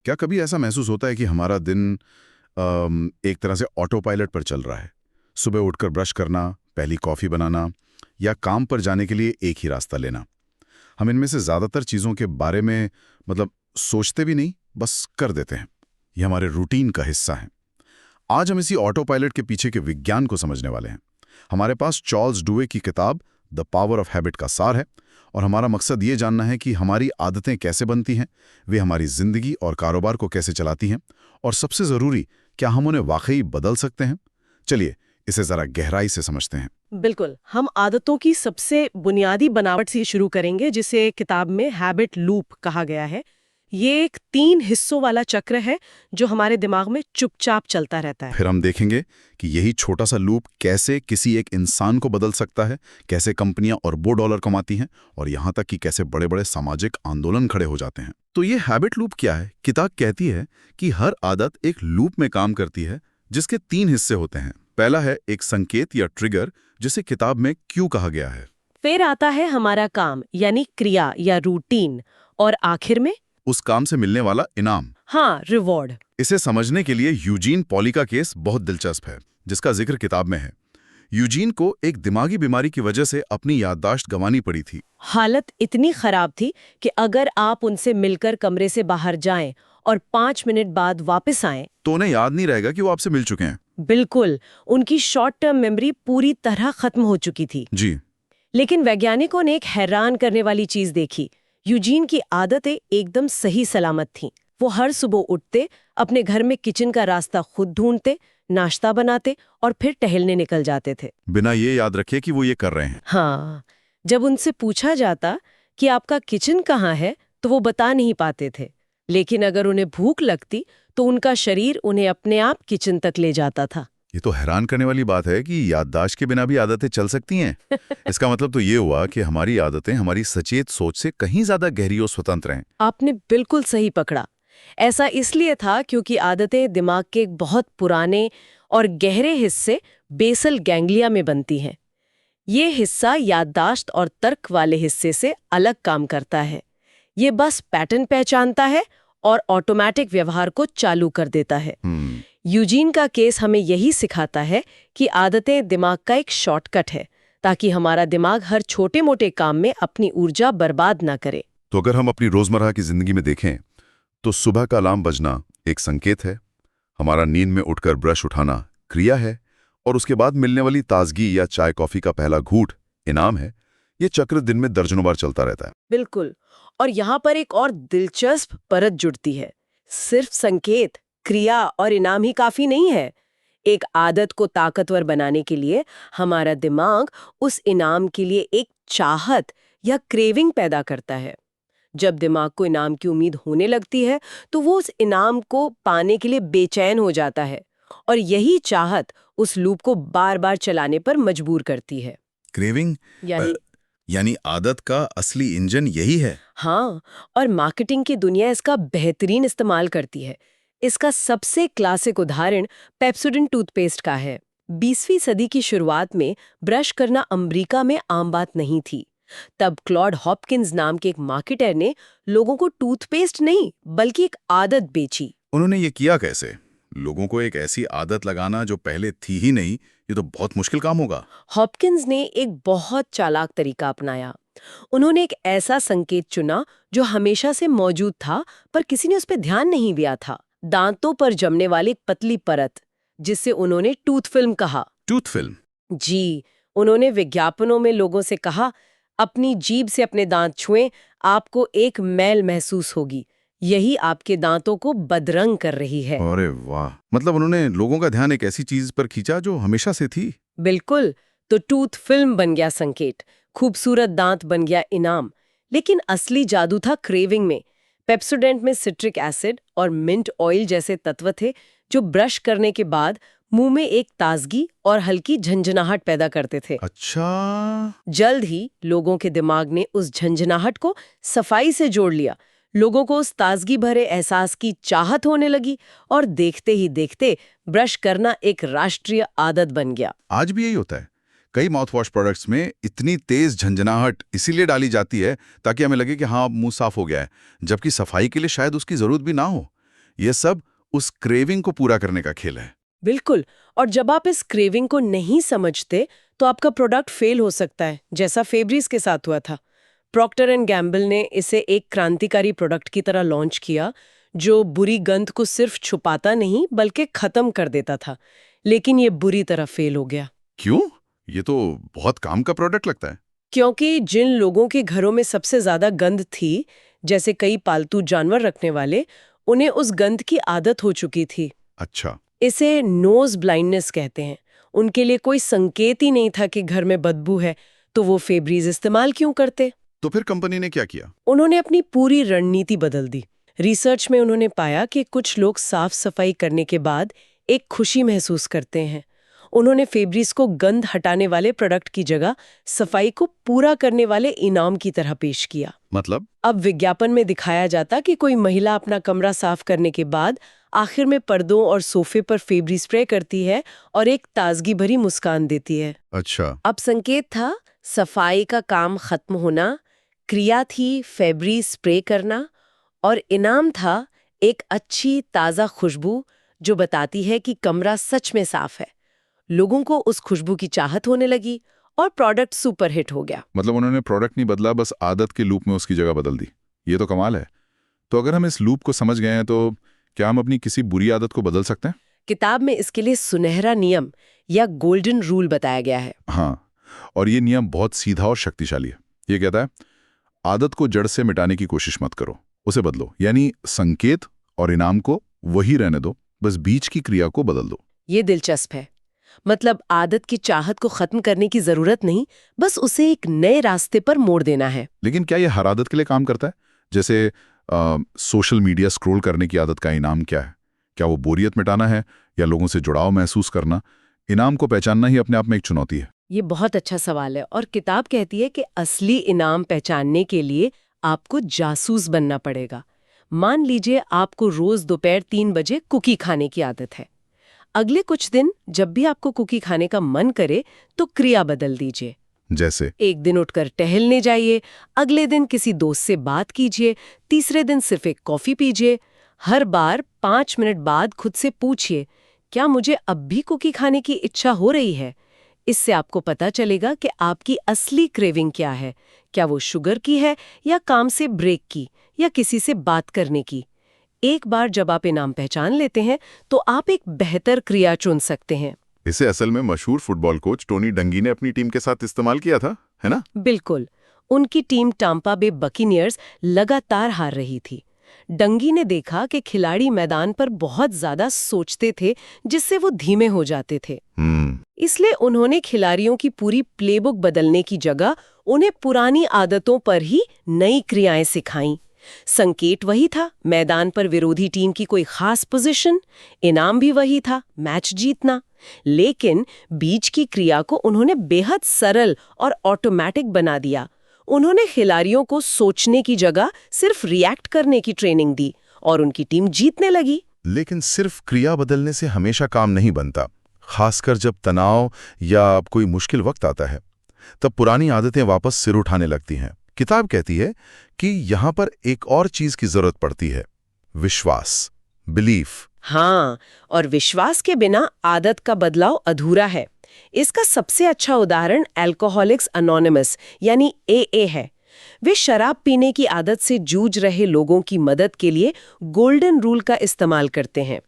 क्या कभी ऐसा महसूस होता है कि हमारा दिन एक तरह से ऑटो पायलट पर चल रहा है? सुबह उठकर ब्रश करना, पहली कॉफ़ी बनाना या काम पर जाने के लिए एक ही रास्ता लेना। हम इनमें से ज़्यादातर चीज़ों के बारे में सोचते भी नहीं, बस कर देते हैं। ये हमारे रूटीन का हिस्सा है। आज हम इसी ऑटो पायलट के पीछे के विज्ञान को समझने वाले हैं। हमारे पास चार्ल्स डुवे की किताब द पावर ऑफ हैबिट का सार है और हमारा मकसद ये जानना है कि हमारी आदतें कैसे बनती हैं, वे हमारी जिंदगी और कारोबार को कैसे चलाती हैं, और सबसे ज़रूरी, क्या हम उन्हें वाकई बदल सकते हैं? चलिए इसे ज़रा गहराई से समझते हैं। बिल्कुल, हम आदतों की सबसे बुनियादी बनावट से शुरू करेंगे, जिसे किताब में हैबिट लूप कहा गया है। ये एक 3 हिस्सों वाला चक्र है जो हमारे दिमाग में चुपचाप चलता रहता है। फिर हम देखेंगे कि यही छोटा सा लूप कैसे किसी एक इंसान को बदल सकता है, कैसे कंपनियां अरबों डॉलर कमाती हैं, और यहाँ तक कि कैसे बड़े बड़े सामाजिक आंदोलन खड़े हो जाते हैं। तो ये हैबिट लूप क्या है? किताब कहती है कि हर आदत एक लूप में काम करती है, जिसके 3 हिस्से होते हैं। पहला है एक संकेत या ट्रिगर, जिसे किताब में क्यों कहा गया है। फिर आता है हमारा काम यानी क्रिया या रूटीन, और आखिर में उस काम से मिलने वाला इनाम। हाँ, रिवॉर्ड। इसे समझने के लिए यूजीन पॉली का केस बहुत दिलचस्प है, जिसका जिक्र किताब में है। यूजीन को एक दिमागी बीमारी की वजह से अपनी याददाश्त गंवानी पड़ी थी। हालत इतनी खराब थी कि अगर आप उनसे मिलकर कमरे से बाहर जाएं और 5 मिनट बाद वापस आएं, तो उन्हें याद नहीं रहेगा कि वो आपसे मिल चुके हैं। बिल्कुल, उनकी शॉर्ट टर्म मेमोरी पूरी तरह खत्म हो चुकी थी। जी। लेकिन वैज्ञानिकों ने एक हैरान करने वाली चीज देखी। यूजीन की आदतें एकदम सही सलामत थीं। वो हर सुबह उठते, अपने घर में किचन का रास्ता खुद ढूंढते, नाश्ता बनाते और फिर टहलने निकल जाते थे। बिना ये याद रखे कि वो ये कर रहे हैं। हाँ, जब उनसे पूछा जाता कि आपका किचन कहाँ है, तो वो बता नहीं पाते थे। लेकिन अगर उन्हें भूख लगती, तो उनका शरीर उन्हें अपने आप किचन तक ले जाता था। ये तो हैरान करने वाली बात है कि याददाश्त के बिना भी आदतें चल सकती हैं। इसका मतलब तो ये हुआ कि हमारी आदतें हमारी सचेत सोच से कहीं ज्यादा गहरी और स्वतंत्र हैं। आपने बिल्कुल सही पकड़ा। ऐसा इसलिए था क्योंकि आदतें दिमाग के एक बहुत पुराने और गहरे हिस्से बेसल गैंग्लिया में बनती हैं। ये हिस्सा याददाश्त और तर्क वाले हिस्से से अलग काम करता है। ये बस पैटर्न पहचानता है और ऑटोमेटिक व्यवहार को चालू कर देता है। यूजीन का केस हमें यही सिखाता है कि आदतें दिमाग का एक शॉर्टकट है, ताकि हमारा दिमाग हर छोटे मोटे काम में अपनी ऊर्जा बर्बाद ना करे। तो अगर हम अपनी रोजमर्रा की जिंदगी में देखें, तो सुबह का अलार्म बजना एक संकेत है, हमारा नींद में उठकर ब्रश उठाना क्रिया है, और उसके बाद मिलने वाली ताजगी या चाय कॉफी का पहला घूंट इनाम है। ये चक्र दिन में दर्जनों बार चलता रहता है। बिल्कुल। और यहाँ पर एक और दिलचस्प परत जुड़ती है। सिर्फ संकेत, क्रिया और इनाम ही काफी नहीं है। एक आदत को ताकतवर बनाने के लिए हमारा दिमाग उस इनाम के लिए एक चाहत या क्रेविंग पैदा करता है। जब दिमाग को इनाम की उम्मीद होने लगती है, तो वो उस इनाम को पाने के लिए बेचैन हो जाता है, और यही चाहत उस लूप को बार बार चलाने पर मजबूर करती है। क्रेविंग यानी यानी आदत का असली इंजन यही है। हाँ, और मार्केटिंग की दुनिया इसका बेहतरीन इस्तेमाल करती है। इसका सबसे क्लासिक उदाहरण पेप्सोडेंट टूथपेस्ट का है। 20वीं सदी की शुरुआत में ब्रश करना अमेरिका में आम बात नहीं थी। तब क्लॉड हॉपकिंस नाम के एक मार्केटर ने लोगों को टूथपेस्ट नहीं बल्कि एक आदत बेची। उन्होंने ये किया कैसे? लोगों को एक ऐसी आदत लगाना जो पहले थी ही नहीं, ये तो बहुत मुश्किल काम होगा। हॉपकिंस ने एक बहुत चालाक तरीका अपनाया। उन्होंने एक ऐसा संकेत चुना जो हमेशा से मौजूद था, पर किसी ने उस पर ध्यान नहीं दिया था। दांतों पर जमने वाली एक पतली परत, जिसे उन्होंने टूथ फिल्म कहा। टूथ फिल्म? जी, उन्होंने विज्ञापनों में लोगों से कहा, अपनी जीभ से अपने दांत छुएं, आपको एक मैल महसूस होगी, यही आपके दांतों को बदरंग कर रही है। अरे वाह! मतलब उन्होंने लोगों का ध्यान एक ऐसी चीज पर खींचा जो हमेशा से थी। बिल्कुल। तो टूथ फिल्म बन गया संकेत, खूबसूरत दांत बन गया इनाम। लेकिन असली जादू था क्रेविंग में। पेप्सोडेंट में सिट्रिक एसिड और मिंट ऑयल जैसे तत्व थे, जो ब्रश करने के बाद मुंह में एक ताजगी और हल्की झंझनाहट पैदा करते थे। अच्छा। जल्द ही लोगों के दिमाग ने उस झंझनाहट को सफाई से जोड़ लिया। लोगों को उस ताजगी भरे एहसास की चाहत होने लगी, और देखते ही देखते ब्रश करना एक राष्ट्रीय आदत बन गया। आज भी यही होता है। कई माउथवॉश प्रोडक्ट्स में इतनी तेज झंझनाहट इसीलिए डाली जाती है ताकि हमें लगे कि हाँ, अब मुंह साफ हो गया है, जबकि सफाई के लिए शायद उसकी जरूरत भी ना हो। ये सब उस क्रेविंग को पूरा करने का खेल है। बिल्कुल। और जब आप इस क्रेविंग को नहीं समझते तो आपका प्रोडक्ट फेल हो सकता है, जैसा फेब्रिज के साथ हुआ था। प्रॉक्टर एंड गैम्बल ने इसे एक क्रांतिकारी प्रोडक्ट की तरह लॉन्च किया, जो बुरी गंध को सिर्फ छुपाता नहीं बल्कि खत्म कर देता था। लेकिन ये बुरी तरह फेल हो गया। क्यों? ये तो बहुत काम का प्रोडक्ट लगता है। क्योंकि जिन लोगों के घरों में सबसे ज्यादा गंध थी, जैसे कई पालतू जानवर रखने वाले, उन्हें उस गंध की आदत हो चुकी थी। अच्छा। इसे नोज ब्लाइंडनेस कहते हैं। उनके लिए कोई संकेत ही नहीं था कि घर में बदबू है, तो वो फेब्रिज इस्तेमाल क्यों करते? तो फिर कंपनी ने क्या किया? उन्होंने अपनी पूरी रणनीति बदल दी। रिसर्च में उन्होंने पाया कि कुछ लोग साफ सफाई करने के बाद एक खुशी महसूस करते हैं। उन्होंने फेब्रिज को गंध हटाने वाले प्रोडक्ट की जगह सफाई को पूरा करने वाले इनाम की तरह पेश किया। मतलब? अब विज्ञापन में दिखाया जाता कि कोई महिला अपना कमरा साफ करने के बाद आखिर में पर्दों और सोफे पर फेब्रिज स्प्रे करती है और एक ताजगी भरी मुस्कान देती है। अच्छा। अब संकेत था सफाई का काम खत्म होना, क्रिया थी फेब्रिज स्प्रे करना, और इनाम था एक अच्छी ताज़ा खुशबू जो बताती है कि कमरा सच में साफ है। लोगों को उस खुशबू की चाहत होने लगी और प्रोडक्ट सुपरहिट हो गया। मतलब उन्होंने प्रोडक्ट नहीं बदला, बस आदत के लूप में उसकी जगह बदल दी। ये तो कमाल है। तो अगर हम इस लूप को समझ गए हैं तो क्या हम अपनी किसी बुरी आदत को बदल सकते हैं? किताब में इसके लिए सुनहरा नियम या गोल्डन रूल बताया गया है। हाँ, और ये नियम बहुत सीधा और शक्तिशाली है। ये कहता है, आदत को जड़ से मिटाने की कोशिश मत करो, उसे बदलो। यानी संकेत और इनाम को वही रहने दो, बस बीच की क्रिया को बदल दो। ये दिलचस्प है। मतलब आदत की चाहत को खत्म करने की जरूरत नहीं, बस उसे एक नए रास्ते पर मोड़ देना है। लेकिन क्या ये हर आदत के लिए काम करता है? जैसे सोशल मीडिया स्क्रॉल करने की आदत का इनाम क्या है? क्या वो बोरियत मिटाना है या लोगों से जुड़ाव महसूस करना? इनाम को पहचानना ही अपने आप में एक चुनौती है। ये बहुत अच्छा सवाल है, और किताब कहती है कि असली इनाम पहचानने के लिए आपको जासूस बनना पड़ेगा। मान लीजिए आपको रोज दोपहर 3 बजे कुकी खाने की आदत है। अगले कुछ दिन जब भी आपको कुकी खाने का मन करे तो क्रिया बदल दीजिए। जैसे? एक दिन उठकर टहलने जाइए, अगले दिन किसी दोस्त से बात कीजिए, तीसरे दिन सिर्फ एक कॉफी पीजिए। हर बार 5 मिनट बाद खुद से पूछिए, क्या मुझे अब भी कुकी खाने की इच्छा हो रही है? इससे आपको पता चलेगा कि आपकी असली क्रेविंग क्या है। क्या वो शुगर की है, या काम से ब्रेक की, या किसी से बात करने की? एक बार जब आप इनाम पहचान लेते हैं तो आप एक बेहतर क्रिया चुन सकते हैं। इसे असल में मशहूर फुटबॉल कोच टोनी डंगी ने अपनी टीम के साथ इस्तेमाल किया था, है ना? बिल्कुल। उनकी टीम टाम्पा बे बकीनियर्स लगातार हार रही थी। डंगी ने देखा कि खिलाड़ी मैदान पर बहुत ज्यादा सोचते थे, जिससे वो धीमे हो जाते थे। इसलिए उन्होंने खिलाड़ियों की पूरी प्लेबुक बदलने की जगह उन्हें पुरानी आदतों पर ही नई क्रियाएं सिखाईं। संकेत वही था, मैदान पर विरोधी टीम की कोई खास पोजीशन, इनाम भी वही था, मैच जीतना। लेकिन बीच की क्रिया को उन्होंने बेहद सरल और ऑटोमेटिक बना दिया। उन्होंने खिलाड़ियों को सोचने की जगह सिर्फ रिएक्ट करने की ट्रेनिंग दी और उनकी टीम जीतने लगी। लेकिन सिर्फ क्रिया बदलने से हमेशा काम नहीं बनता, खासकर जब तनाव या कोई मुश्किल वक्त आता है, तब पुरानी आदतें वापस सिर उठाने लगती हैं। किताब कहती है कि यहाँ पर एक और चीज की जरूरत पड़ती है, विश्वास, बिलीफ। हाँ, और विश्वास के बिना आदत का बदलाव अधूरा है। इसका सबसे अच्छा उदाहरण अल्कोहलिक्स एनोनिमस यानी AA है। वे शराब पीने की आदत से जूझ रहे लोगों की मदद के लिए गोल्डन रूल का इस्तेमाल करते हैं।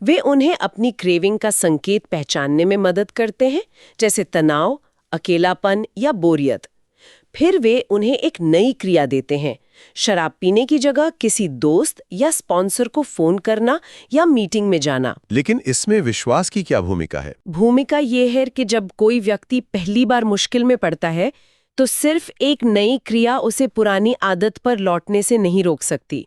वे उन्हें अपनी क्रेविंग का संकेत पहचानने में मदद करते हैं, जैसे तनाव, अकेलापन या बोरियत। फिर वे उन्हें एक नई क्रिया देते हैं, शराब पीने की जगह किसी दोस्त या स्पॉन्सर को फोन करना या मीटिंग में जाना। लेकिन इसमें विश्वास की क्या भूमिका है? भूमिका ये है कि जब कोई व्यक्ति पहली बार मुश्किल में पड़ता है तो सिर्फ एक नई क्रिया उसे पुरानी आदत पर लौटने से नहीं रोक सकती।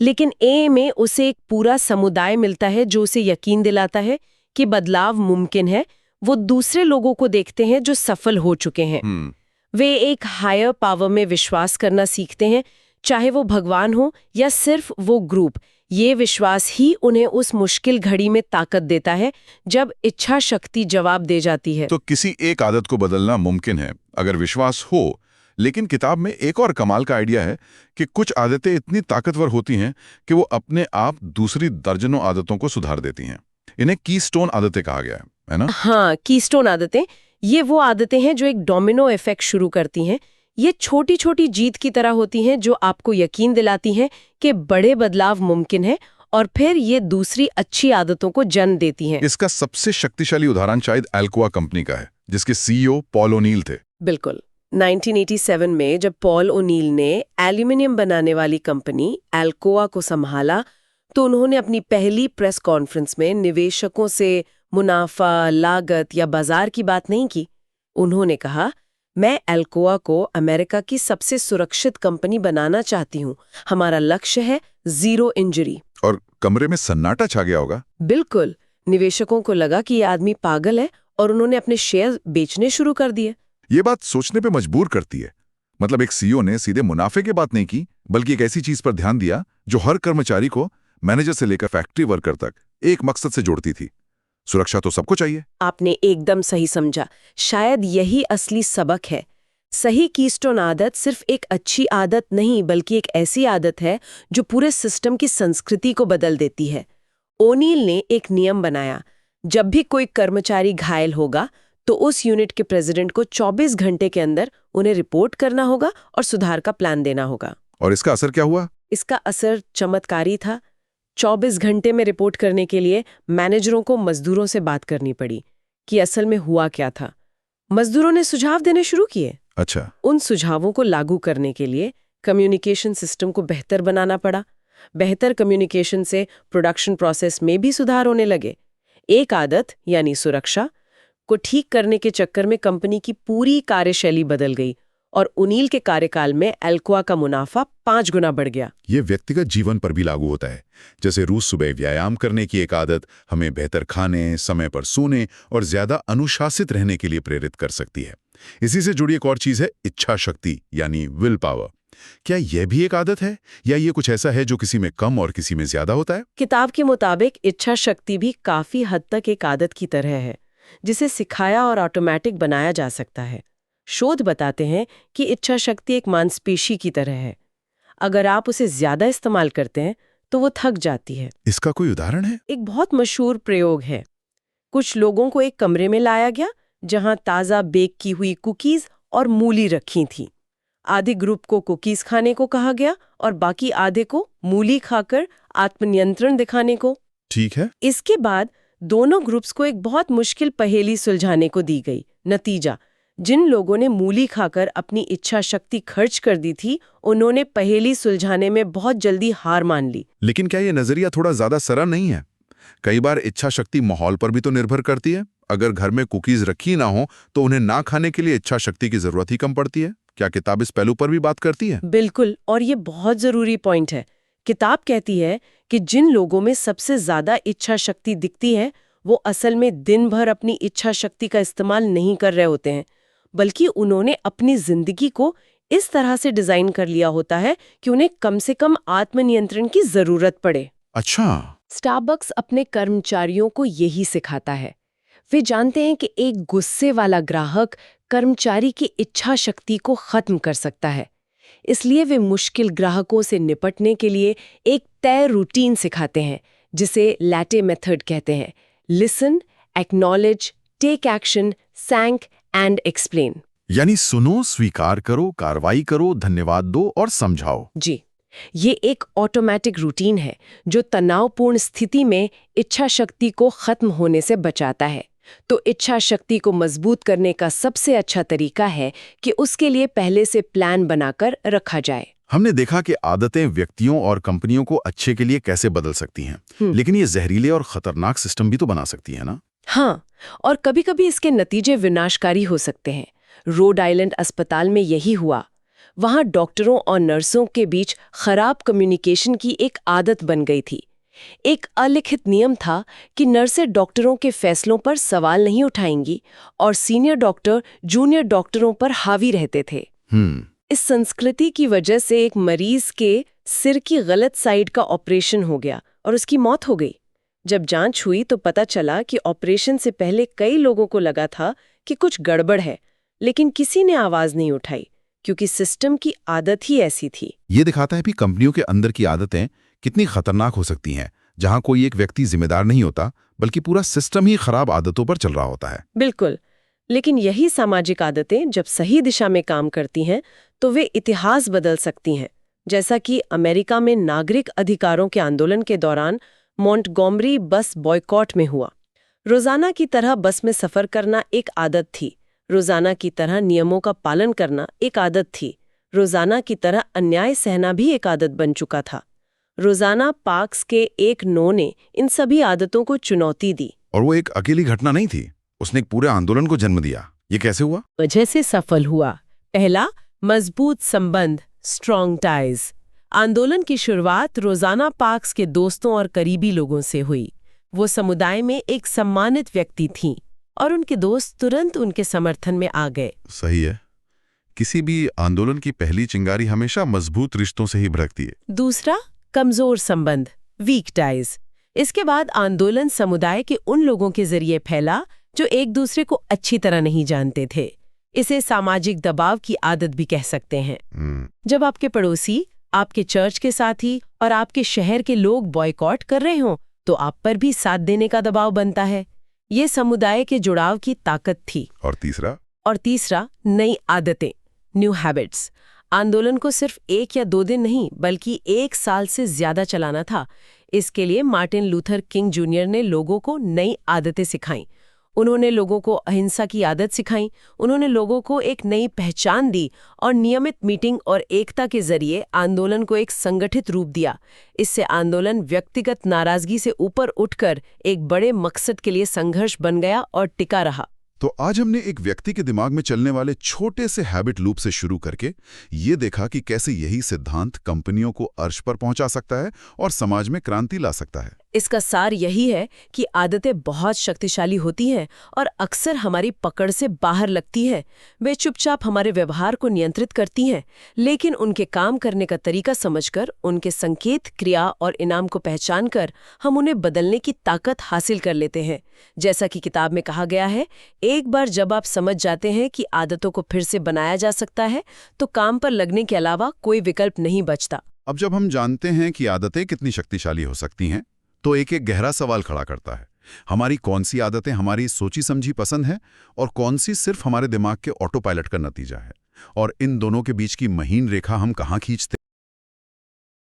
लेकिन ए में उसे एक पूरा समुदाय मिलता है जो उसे यकीन दिलाता है कि बदलाव मुमकिन है। वो दूसरे लोगों को देखते हैं जो सफल हो चुके हैं। वे एक हायर पावर में विश्वास करना सीखते हैं, चाहे वो भगवान हो या सिर्फ वो ग्रुप। ये विश्वास ही उन्हें उस मुश्किल घड़ी में ताकत देता है जब इच्छा शक्ति जवाब दे जाती है। तो किसी एक आदत को बदलना मुमकिन है अगर विश्वास हो, लेकिन किताब में एक और कमाल का आइडिया है कि कुछ आदतें इतनी ताकतवर होती हैं कि वो अपने आप दूसरी दर्जनों आदतों को सुधार देती हैं। इन्हें कीस्टोन आदतें कहा गया है ना? हाँ, कीस्टोन आदतें, ये वो आदतें हैं जो एक डोमिनो इफेक्ट शुरू करती हैं। ये छोटी छोटी जीत की तरह होती हैं जो आपको यकीन दिलाती हैं कि बड़े बदलाव मुमकिन है, और फिर ये दूसरी अच्छी आदतों को जन्म देती हैं। इसका सबसे शक्तिशाली उदाहरण शायद एल्कोआ कंपनी का है, जिसके सीईओ पॉल ओनील थे। बिल्कुल। 1987 में जब पॉल ओनील ने एल्यूमिनियम बनाने वाली कंपनी एल्कोआ को संभाला, तो उन्होंने अपनी पहली प्रेस कॉन्फ्रेंस में निवेशकों से मुनाफा, लागत या बाजार की बात नहीं की। उन्होंने कहा, मैं एल्कोआ को अमेरिका की सबसे सुरक्षित कंपनी बनाना चाहती हूँ। हमारा लक्ष्य है जीरो इंजरी। और कमरे में सन्नाटा छा गया होगा। बिल्कुल। निवेशकों को लगा कि ये आदमी पागल है और उन्होंने अपने शेयर बेचने शुरू कर दिए। ये बात सोचने पे मजबूर करती है। मतलब एक सीईओ ने सीधे मुनाफे की बात नहीं की, बल्कि एक ऐसी चीज पर ध्यान दिया जो हर कर्मचारी को, मैनेजर से लेकर फैक्ट्री वर्कर तक, एक मकसद से जोड़ती थी। सुरक्षा तो सबको चाहिए। आपने एकदम सही समझा। शायद यही असली सबक है। सही कीस्टोन आदत सिर्फ एक अच्छी आदत नहीं, बल्कि एक ऐसी आदत है जो पूरे सिस्टम की संस्कृति को बदल देती है। ओनील ने एक नियम बनाया, जब भी कोई कर्मचारी घायल होगा तो उस यूनिट के प्रेसिडेंट को 24 घंटे के अंदर उन्हें रिपोर्ट करना होगा और सुधार का प्लान देना होगा। और इसका असर क्या हुआ? इसका असर चमत्कारी था। 24 घंटे में रिपोर्ट करने के लिए मैनेजरों को मजदूरों से बात करनी पड़ी कि असल में हुआ क्या था। मजदूरों ने सुझाव देने शुरू किए। अच्छा। उन सुझावों को लागू करने के लिए कम्युनिकेशन सिस्टम को बेहतर बनाना पड़ा। बेहतर कम्युनिकेशन से प्रोडक्शन प्रोसेस में भी सुधार होने लगे। एक आदत यानी सुरक्षा को ठीक करने के चक्कर में कंपनी की पूरी कार्यशैली बदल गई और ओनील के कार्यकाल में एल्कोआ का मुनाफा 5 गुना बढ़ गया। ये व्यक्तिगत जीवन पर भी लागू होता है। जैसे रोज सुबह व्यायाम करने की एक आदत हमें बेहतर खाने, समय पर सोने और ज्यादा अनुशासित रहने के लिए प्रेरित कर सकती है। इसी से जुड़ी एक और चीज है इच्छा शक्ति यानी विल पावर। क्या यह भी एक आदत है या ये कुछ ऐसा है जो किसी में कम और किसी में ज्यादा होता है? किताब के मुताबिक इच्छा शक्ति भी काफी हद तक एक आदत की तरह है, जिसे सिखाया और ऑटोमेटिक बनाया जा सकता है। शोध बताते हैं कि इच्छा शक्ति एक मांसपेशी की तरह है। अगर आप उसे ज्यादा इस्तेमाल करते हैं तो वो थक जाती है। इसका कोई उदाहरण है? एक बहुत मशहूर प्रयोग है। कुछ लोगों को एक कमरे में लाया गया जहां ताज़ा बेक की हुई कुकीज और मूली रखी थी। आधे ग्रुप को कुकीज खाने को कहा गया और बाकी आधे को मूली खाकर आत्मनियंत्रण दिखाने को। ठीक है। इसके बाद दोनों ग्रुप्स को एक बहुत मुश्किल पहेली सुलझाने को दी गई। नतीजा, जिन लोगों ने मूली खाकर अपनी इच्छा शक्ति खर्च कर दी थी, उन्होंने पहेली सुलझाने में बहुत जल्दी हार मान ली। लेकिन क्या ये नजरिया थोड़ा ज्यादा सरल नहीं है? कई बार इच्छा शक्ति माहौल पर भी तो निर्भर करती है। अगर घर में कुकीज रखी ना हो तो उन्हें ना खाने के लिए इच्छा शक्ति की जरूरत ही कम पड़ती है। क्या किताब इस पहलू पर भी बात करती है? बिल्कुल, और ये बहुत जरूरी पॉइंट है। किताब कहती है कि जिन लोगों में सबसे ज्यादा इच्छा शक्ति दिखती है, वो असल में दिन भर अपनी इच्छा शक्ति का इस्तेमाल नहीं कर रहे होते हैं, बल्कि उन्होंने अपनी जिंदगी को इस तरह से डिजाइन कर लिया होता है कि उन्हें कम से कम आत्मनियंत्रण की जरूरत पड़े। अच्छा। स्टारबक्स अपने कर्मचारियों को यही सिखाता है। वे जानते हैं कि एक गुस्से वाला ग्राहक कर्मचारी की इच्छा शक्ति को खत्म कर सकता है। इसलिए वे मुश्किल ग्राहकों से निपटने के लिए एक तय रूटीन सिखाते हैं, जिसे लैटे मेथड कहते हैं। Listen, acknowledge, take action, thank and explain. यानी सुनो, स्वीकार करो, कार्रवाई करो, धन्यवाद दो और समझाओ। जी, ये एक ऑटोमेटिक रूटीन है जो तनावपूर्ण स्थिति में इच्छा शक्ति को खत्म होने से बचाता है। तो इच्छा शक्ति को मजबूत करने का सबसे अच्छा तरीका है कि उसके लिए पहले से प्लान बनाकर रखा जाए। हमने देखा कि आदतें व्यक्तियों और कंपनियों को अच्छे के लिए कैसे बदल सकती हैं, लेकिन ये जहरीले और खतरनाक सिस्टम भी तो बना सकती है ना? हाँ, और कभी-कभी इसके नतीजे विनाशकारी हो सकते हैं। रोड आइलैंड अस्पताल में यही हुआ। वहां डॉक्टरों और नर्सों के बीच खराब कम्युनिकेशन की एक आदत बन गई थी। एक अलिखित नियम था कि नर्सें डॉक्टरों के फैसलों पर सवाल नहीं उठाएंगी और सीनियर डॉक्टर जूनियर डॉक्टरों पर हावी रहते थे। इस संस्कृति की वजह से एक मरीज के सिर की गलत साइड का ऑपरेशन हो गया और उसकी मौत हो गई। जब जांच हुई तो पता चला कि ऑपरेशन से पहले कई लोगों को लगा था कि कुछ गड़बड़ है, लेकिन किसी ने आवाज नहीं उठाई, क्योंकि सिस्टम की आदत ही ऐसी थी। ये दिखाता है कि कंपनियों के अंदर की आदतें कितनी खतरनाक हो सकती हैं, जहां कोई एक व्यक्ति जिम्मेदार नहीं होता बल्कि पूरा सिस्टम ही खराब आदतों पर चल रहा होता है। बिल्कुल। लेकिन यही सामाजिक आदतें जब सही दिशा में काम करती हैं तो वे इतिहास बदल सकती हैं, जैसा कि अमेरिका में नागरिक अधिकारों के आंदोलन के दौरान मॉन्टगोमरी बस बॉयकॉट में हुआ। रोजाना की तरह बस में सफर करना एक आदत थी, रोजाना की तरह नियमों का पालन करना एक आदत थी, रोजाना की तरह अन्याय सहना भी एक आदत बन चुका था। रोजाना पार्क्स के एक नो ने इन सभी आदतों को चुनौती दी। और वो एक अकेली घटना नहीं थी, उसने एक पूरे आंदोलन को जन्म दिया। ये कैसे हुआ? वजह से सफल हुआ। पहला, मजबूत संबंध, स्ट्रॉन्ग टाइज। आंदोलन की शुरुआत रोजाना पार्क्स के दोस्तों और करीबी लोगों से हुई। वो समुदाय में एक सम्मानित व्यक्ति थीं और उनके दोस्त तुरंत उनके समर्थन में आ गए। सही है। किसी भी आंदोलन की पहली चिंगारी हमेशा मजबूत रिश्तों से ही भड़कती है। दूसरा, कमजोर संबंध, वीक टाइज। इसके बाद आंदोलन समुदाय के उन लोगों के जरिए फैला जो एक दूसरे को अच्छी तरह नहीं जानते थे। इसे सामाजिक दबाव की आदत भी कह सकते हैं। जब आपके पड़ोसी, आपके चर्च के साथी और आपके शहर के लोग बॉयकॉट कर रहे हों तो आप पर भी साथ देने का दबाव बनता है। ये समुदाय के जुड़ाव की ताकत थी। और तीसरा, नई आदतें, न्यू हैबिट्स। आंदोलन को सिर्फ 1 या 2 दिन नहीं बल्कि 1 साल से ज्यादा चलाना था। इसके लिए मार्टिन लूथर किंग जूनियर ने लोगों को नई आदतें सिखाईं। उन्होंने लोगों को अहिंसा की आदत सिखाई, उन्होंने लोगों को एक नई पहचान दी और नियमित मीटिंग और एकता के जरिए आंदोलन को एक संगठित रूप दिया। इससे आंदोलन व्यक्तिगत नाराजगी से ऊपर उठकर एक बड़े मकसद के लिए संघर्ष बन गया और टिका रहा। तो आज हमने एक व्यक्ति के दिमाग में चलने वाले छोटे से हैबिट लूप से शुरू करके ये देखा कि कैसे यही सिद्धांत कंपनियों को अर्श पर पहुंचा सकता है और समाज में क्रांति ला सकता है। इसका सार यही है कि आदतें बहुत शक्तिशाली होती हैं और अक्सर हमारी पकड़ से बाहर लगती हैं। वे चुपचाप हमारे व्यवहार को नियंत्रित करती हैं, लेकिन उनके काम करने का तरीका समझकर, उनके संकेत, क्रिया और इनाम को पहचानकर हम उन्हें बदलने की ताकत हासिल कर लेते हैं। जैसा कि किताब में कहा गया है, एक बार जब आप समझ जाते हैं कि आदतों को फिर से बनाया जा सकता है, तो काम पर लगने के अलावा कोई विकल्प नहीं बचता। अब जब हम जानते हैं कि आदतें कितनी शक्तिशाली हो सकती हैं, तो एक गहरा सवाल खड़ा करता है। हमारी कौन सी आदतें हमारी सोची समझी पसंद है और कौन सी सिर्फ हमारे दिमाग के ऑटो पायलट का नतीजा है? और इन दोनों के बीच की महीन रेखा हम कहाँ खींचते हैं?